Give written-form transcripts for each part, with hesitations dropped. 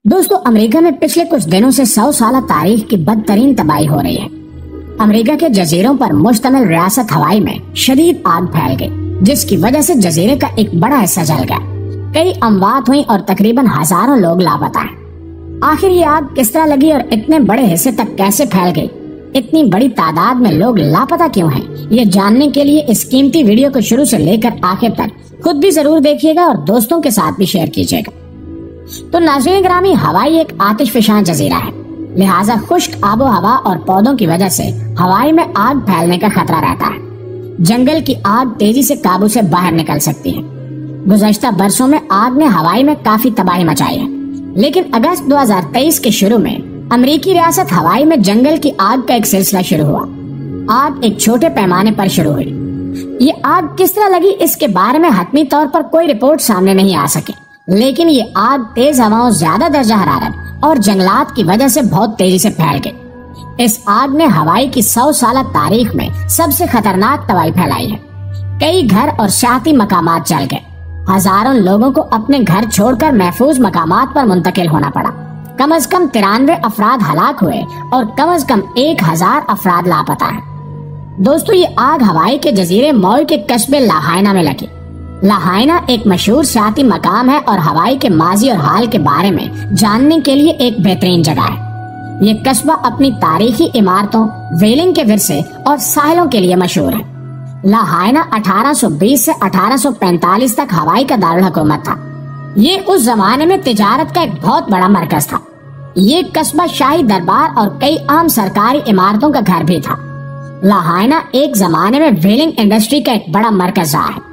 दोस्तों, अमेरिका में पिछले कुछ दिनों से 100 साल तारीख की बदतरीन तबाही हो रही है। अमेरिका के जजीरों पर मुश्तमिल रियासत हवाई में शदीद आग फैल गई, जिसकी वजह से जजीरे का एक बड़ा हिस्सा जल गया। कई अमवात हुई और तकरीबन हजारों लोग लापता हैं। आखिर ये आग किस तरह लगी और इतने बड़े हिस्से तक कैसे फैल गई? इतनी बड़ी तादाद में लोग लापता क्यों हैं? ये जानने के लिए इस कीमती वीडियो को शुरू से लेकर आखिर तक खुद भी जरूर देखिएगा और दोस्तों के साथ भी शेयर कीजिएगा। तो नाज़रीन ग्रामी, हवाई एक आतिशफशां जजीरा है, लिहाजा खुश्क आबो हवा और पौधों की वजह से हवाई में आग फैलने का खतरा रहता है। जंगल की आग तेजी से काबू से बाहर निकल सकती है। गुज़श्ता बरसों में आग ने हवाई में काफी तबाही मचाई है, लेकिन अगस्त 2023 के शुरू में अमेरिकी रियासत हवाई में जंगल की आग का एक सिलसिला शुरू हुआ। आग एक छोटे पैमाने पर शुरू हुई। ये आग किस तरह लगी, इसके बारे में हतमी तौर पर कोई रिपोर्ट सामने नहीं आ सकी, लेकिन ये आग तेज हवाओं, ज्यादा दर्जा हरारत और जंगलात की वजह से बहुत तेजी से फैल गई। इस आग ने हवाई की 100 साल तारीख में सबसे खतरनाक तबाही फैलाई है। कई घर और सियाहती मकामात जल गए। हजारों लोगों को अपने घर छोड़कर महफूज मकामात पर मुंतकिल होना पड़ा। कम से कम 93 अफराद हलाक हुए और कम से कम 1000 अफराद लापता हैं। दोस्तों, ये आग हवाई के जजीरे मॉल के कस्बे लाहाइना में लगी। लाहाइना एक मशहूर सियाहती मकाम है और हवाई के माजी और हाल के बारे में जानने के लिए एक बेहतरीन जगह है। ये कस्बा अपनी तारीखी इमारतों, वेलिंग के विरसे और साहिलों के लिए मशहूर है। लाहाइना 1820 से 1845 तक हवाई का दारुल हुकूमत था। ये उस जमाने में तिजारत का एक बहुत बड़ा मरकज था। ये कस्बा शाही दरबार और कई आम सरकारी इमारतों का घर भी था। लाहाइना एक जमाने में व्हेलिंग इंडस्ट्री का एक बड़ा मरकज रहा है।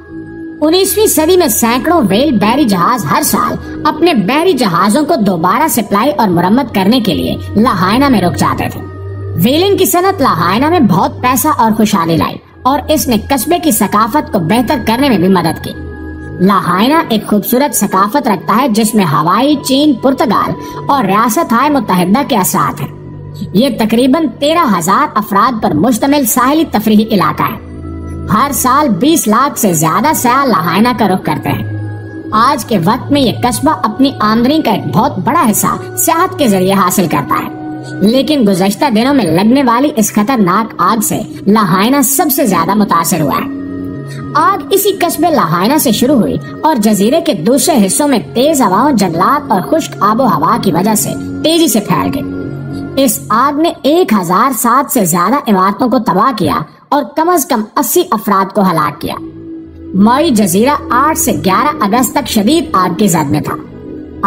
19वीं सदी में सैकड़ों व्हेल बहरी जहाज हर साल अपने बहरी जहाजों को दोबारा सप्लाई और मुरम्मत करने के लिए लाहाइना में रुक जाते थे। व्हेलिंग की सनत लाहाइना में बहुत पैसा और खुशहाली लाई और इसने कस्बे की सकाफत को बेहतर करने में भी मदद की। लाहाइना एक खूबसूरत सकाफत रखता है, जिसमें हवाई, चीन, पुर्तगाल और रियासत मुत्तहिदा के असरात हैं। ये तकरीबन 13,000 अफराद पर मुश्तमिल साहिली तफरीही इलाका है। हर साल 20 लाख से ज्यादा सयाह लाहाइना का रुख करते हैं। आज के वक्त में ये कस्बा अपनी आमदनी का एक बहुत बड़ा हिस्सा सियाहत के जरिए हासिल करता है, लेकिन गुज़श्ता दिनों में लगने वाली इस खतरनाक आग से लाहाइना सबसे ज्यादा मुतासिर हुआ है। आग इसी कस्बे लाहाइना से शुरू हुई और जजीरे के दूसरे हिस्सों में तेज हवाओं, जंगलात और खुश्क आबो हवा की वजह से तेजी से फैल गई। इस आग ने 1007 से ज्यादा इमारतों को तबाह किया और कम से कम 80 अफराद को हलाक किया। मई जजीरा 8 से 11 अगस्त तक शदीद आग की जद में था।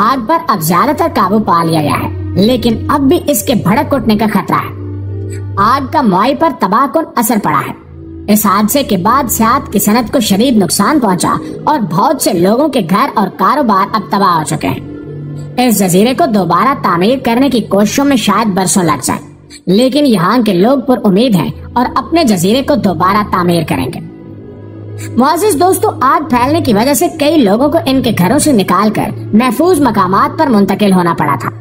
आग पर अब ज्यादातर काबू पा लिया गया है, लेकिन अब भी इसके भड़क उठने का खतरा है। आग का मई पर तबाहकुन असर पड़ा है। इस हादसे के बाद सियाहत की सनत को शदीद नुकसान पहुंचा और बहुत से लोगों के घर और कारोबार अब तबाह हो चुके हैं। इस जजीरे को दोबारा तामीर करने की कोशिशों में शायद बरसों लग जाए, लेकिन यहाँ के लोग पुर उम्मीद हैं और अपने जजीरे को दोबारा तामीर करेंगे। मुअज़्ज़िज़ दोस्तों, आग फैलने की वजह से कई लोगों को इनके घरों से निकालकर महफूज मकामात पर मुंतकिल होना पड़ा था।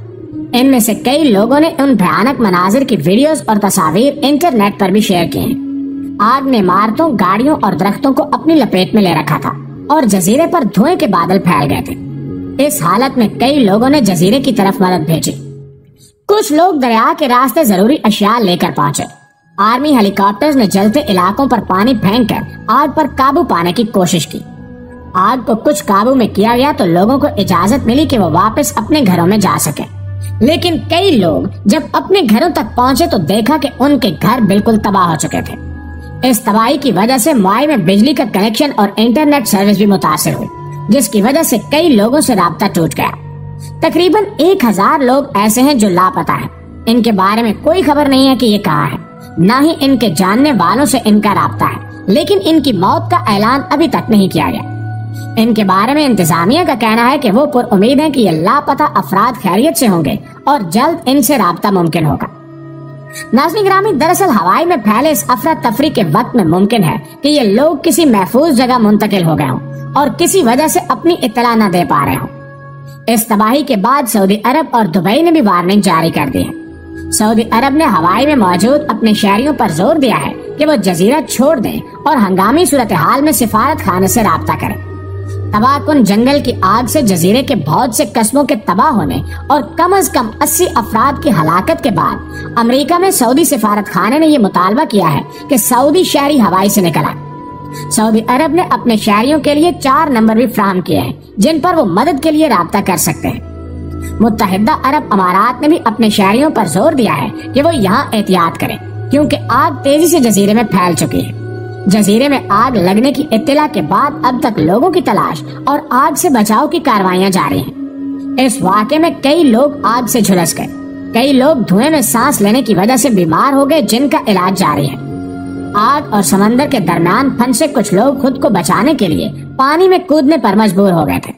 इनमें से कई लोगों ने उन भयानक मनाजिर की वीडियोस और तस्वीर इंटरनेट पर भी शेयर किए हैं। आग ने इमारतों, गाड़ियों और दरख्तों को अपनी लपेट में ले रखा था और जजीरे पर धुएं के बादल फैल गए थे। इस हालत में कई लोगों ने जजीरे की तरफ मदद भेजी। कुछ लोग दरिया के रास्ते जरूरी अशिया लेकर पहुंचे। आर्मी हेलीकॉप्टर्स ने जलते इलाकों पर पानी फेंककर आग पर काबू पाने की कोशिश की। आग को कुछ काबू में किया गया तो लोगों को इजाजत मिली कि वो वापस अपने घरों में जा सके, लेकिन कई लोग जब अपने घरों तक पहुंचे तो देखा कि उनके घर बिल्कुल तबाह हो चुके थे। इस तबाही की वजह से मुआई में बिजली का कनेक्शन और इंटरनेट सर्विस भी मुतासिर हुई, जिसकी वजह से कई लोगों से राब्ता टूट गया। तकरीबन 1000 लोग ऐसे हैं जो लापता हैं। इनके बारे में कोई खबर नहीं है कि ये कहाँ है, न ही इनके जानने वालों से इनका राब्ता है, लेकिन इनकी मौत का ऐलान अभी तक नहीं किया गया। इनके बारे में इंतजामिया का कहना है कि वो पुर उम्मीद है कि ये लापता अफराद खैरियत से होंगे और जल्द इनसे राब्ता मुमकिन होगा। नाज़रीन ग्रामी, दरअसल हवाई में फैले इस अफरा तफरी के वक्त में मुमकिन है कि ये लोग किसी महफूज जगह मुंतकिल हो गए हों और किसी वजह से अपनी इत्तला न दे पा रहे हों। इस तबाही के बाद सऊदी अरब और दुबई ने भी वार्निंग जारी कर दी है। सऊदी अरब ने हवाई में मौजूद अपने शहरियों पर जोर दिया है कि वो जजीरा छोड़ दें और हंगामी सूरत हाल में सिफारत खाने से राब्ता करें। तबाह कुन जंगल की आग से जजीरे के बहुत से कस्बों के तबाह होने और कम से कम 80 अफराद की हलाकत के बाद अमेरिका में सऊदी सिफारत खाने ने यह मुतालबा किया है कि सऊदी शहरी हवाई से निकल आए। सऊदी अरब ने अपने शहरियों के लिए 4 नंबर भी फ्राहम किए हैं जिन पर वो मदद के लिए राब्ता कर सकते हैं। मुत्तहिदा अरब अमारात ने भी अपने शहरियों पर जोर दिया है कि वो यहाँ एहतियात करें, क्योंकि आग तेजी से जजीरे में फैल चुकी है। जजीरे में आग लगने की इत्तला के बाद अब तक लोगों की तलाश और आग से बचाव की कार्रवाइयां जारी हैं। इस वाक़े में कई लोग आग से झुलस गए, कई लोग धुएं में सांस लेने की वजह से बीमार हो गए, जिनका इलाज जारी है। आग और समंदर के दरमियान फंसे कुछ लोग खुद को बचाने के लिए पानी में कूदने पर मजबूर हो गए थे।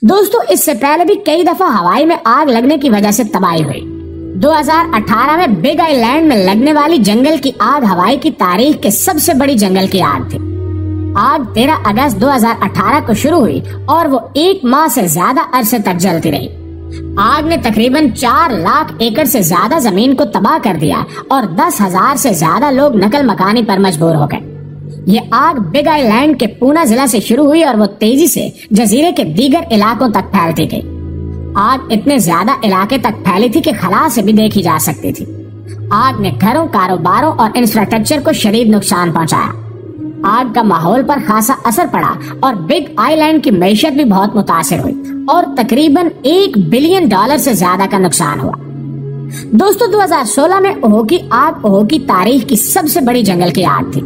दोस्तों, इससे पहले भी कई दफा हवाई में आग लगने की वजह से तबाही हुई। 2018 में बिग आइलैंड में लगने वाली जंगल की आग हवाई की तारीख के सबसे बड़ी जंगल की आग थी। आग 13 अगस्त 2018 को शुरू हुई और वो 1 माह से ज्यादा अरसे तक जलती रही। आग ने तकरीबन 4 लाख एकड़ से ज्यादा जमीन को तबाह कर दिया और 10,000 से ज्यादा लोग नकल मकानी पर मजबूर हो गए। ये आग बिग आइलैंड के पूना जिला से शुरू हुई और वो तेजी से जजीरे के दीगर इलाकों तक फैलती गई। आग इतने ज्यादा इलाके तक फैली थी कि खला से भी देखी जा सकती थी। आग ने घरों, कारोबारों और इंफ्रास्ट्रक्चर को शदीद नुकसान पहुंचाया। आग का माहौल पर खासा असर पड़ा और बिग आइलैंड की मैशत भी बहुत मुतासिर हुई और तकरीबन $1 बिलियन से ज्यादा का नुकसान हुआ। दोस्तों, 2016 में ओहो की आग ओहो की तारीख की सबसे बड़ी जंगल की आग थी।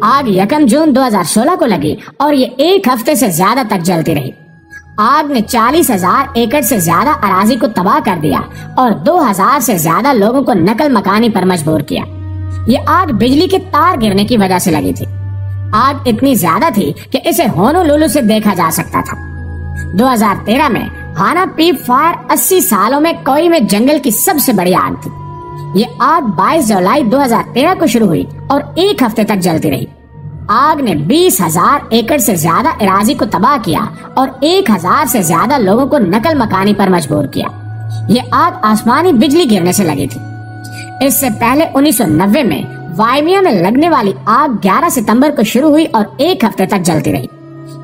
आग 1 जून 2016 को लगी और ये 1 हफ्ते से ज्यादा तक जलती रही। आग ने 40,000 एकड़ से ज्यादा अराजी को तबाह कर दिया और 2,000 से ज्यादा लोगों को नकल मकानी पर मजबूर किया। ये आग बिजली के तार गिरने की वजह से लगी थी। आग इतनी ज्यादा थी कि इसे होनोलुलु से देखा जा सकता था। 2013 में हाना पीप फायर 80 सालों में कोई में जंगल की सबसे बड़ी आग थी। ये आग 22 जुलाई 2013 को शुरू हुई और 1 हफ्ते तक जलती रही। आग ने 20,000 एकड़ से ज्यादा इराजी को तबाह किया और 1,000 से ज्यादा लोगों को नकल मकानी पर मजबूर किया। ये आग आसमानी बिजली गिरने से लगी थी। इससे पहले 1990 में वायमिया में लगने वाली आग 11 सितंबर को शुरू हुई और 1 हफ्ते तक जलती रही।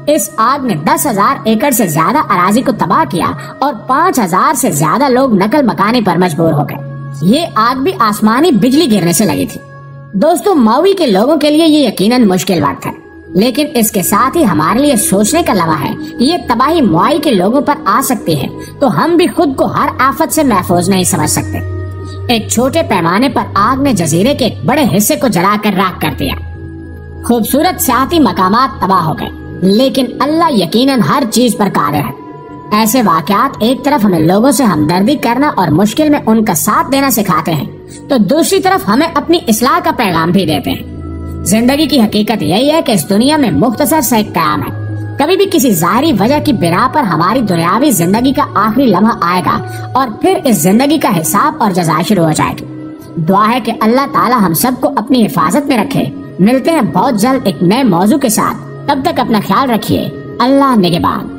इस आग ने 10,000 एकड़ से ज्यादा अराजी को तबाह किया और 5,000 से ज्यादा लोग नकल मकानी पर मजबूर हो गए। ये आग भी आसमानी बिजली गिरने से लगी थी। दोस्तों, मौवी के लोगों के लिए ये यकीनन मुश्किल वक्त है, लेकिन इसके साथ ही हमारे लिए सोचने का लम्हा है कि ये तबाही मुआई के लोगों पर आ सकती है, तो हम भी खुद को हर आफत से महफूज नहीं समझ सकते। एक छोटे पैमाने पर आग ने जजीरे के एक बड़े हिस्से को जलाकर राख कर दिया। खूबसूरत सियाहती मकामात तबाह हो गए, लेकिन अल्लाह यकीनन हर चीज पर कादिर है। ऐसे वाकयात एक तरफ हमें लोगों से हमदर्दी करना और मुश्किल में उनका साथ देना सिखाते हैं, तो दूसरी तरफ हमें अपनी इस्लाह का पैगाम भी देते हैं। जिंदगी की हकीकत यही है कि इस दुनिया में मुख्तसर सा एक क़याम है। कभी भी किसी ज़ाहिरी वजह की बिना पर हमारी दुनियावी जिंदगी का आखिरी लम्हा आएगा और फिर इस जिंदगी का हिसाब और जज़ा शुरू हो जाएगी। दुआ है कि अल्लाह ताला हम सबको अपनी हिफाजत में रखे। मिलते हैं बहुत जल्द एक नए मौजू के साथ। तब तक अपना ख्याल रखिए। अल्लाह निगहबान।